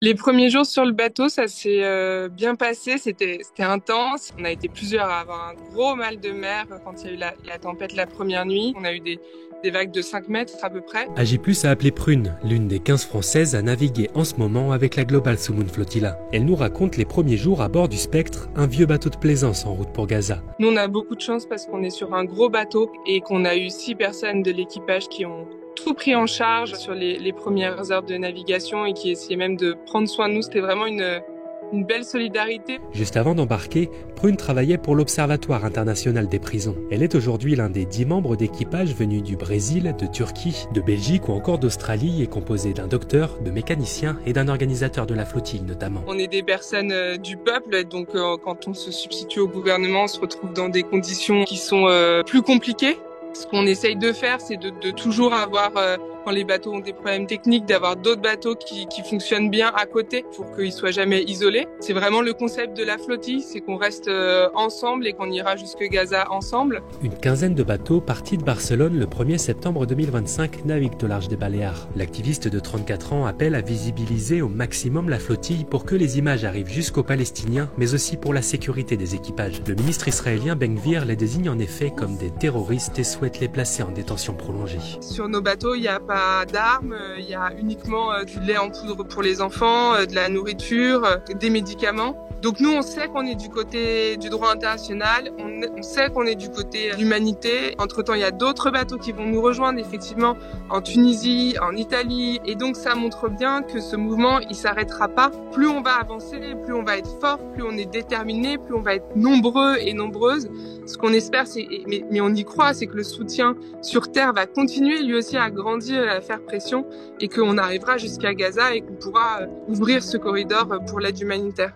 Les premiers jours sur le bateau, ça s'est bien passé. C'était intense. On a été plusieurs à avoir un gros mal de mer quand il y a eu la tempête la première nuit. On a eu des vagues de 5 mètres à peu près. AG+ a appelé Prune, l'une des 15 Françaises à naviguer en ce moment avec la Global Sumoon Flotilla. Elle nous raconte les premiers jours à bord du Spectre, un vieux bateau de plaisance en route pour Gaza. Nous, on a beaucoup de chance parce qu'on est sur un gros bateau et qu'on a eu 6 personnes de l'équipage qui ont tout pris en charge sur les premières heures de navigation et qui essayaient même de prendre soin de nous. C'était vraiment une belle solidarité. Juste avant d'embarquer, Prune travaillait pour l'Observatoire international des prisons. Elle est aujourd'hui l'un des 10 membres d'équipage venus du Brésil, de Turquie, de Belgique ou encore d'Australie et composé d'un docteur, de mécaniciens et d'un organisateur de la flottille notamment. On est des personnes du peuple, donc quand on se substitue au gouvernement, on se retrouve dans des conditions qui sont plus compliquées. Ce qu'on essaye de faire, c'est de toujours avoir, quand les bateaux ont des problèmes techniques, d'avoir d'autres bateaux qui fonctionnent bien à côté pour qu'ils soient jamais isolés. C'est vraiment le concept de la flottille, c'est qu'on reste ensemble et qu'on ira jusque Gaza ensemble. Une quinzaine de bateaux partis de Barcelone le 1er septembre 2025 naviguent au large des Baléares. L'activiste de 34 ans appelle à visibiliser au maximum la flottille pour que les images arrivent jusqu'aux Palestiniens, mais aussi pour la sécurité des équipages. Le ministre israélien Ben Gvir les désigne en effet comme des terroristes et souhaite les placer en détention prolongée. Sur nos bateaux, il n'y a pas d'armes, il y a uniquement du lait en poudre pour les enfants, de la nourriture, des médicaments. Donc nous, on sait qu'on est du côté du droit international, on sait qu'on est du côté de l'humanité. Entre-temps, il y a d'autres bateaux qui vont nous rejoindre, effectivement, en Tunisie, en Italie. Et donc, ça montre bien que ce mouvement, il s'arrêtera pas. Plus on va avancer, plus on va être fort, plus on est déterminé, plus on va être nombreux et nombreuses. Ce qu'on espère, mais on y croit, c'est que le soutien sur Terre va continuer lui aussi à grandir et à faire pression et qu'on arrivera jusqu'à Gaza et qu'on pourra ouvrir ce corridor pour l'aide humanitaire.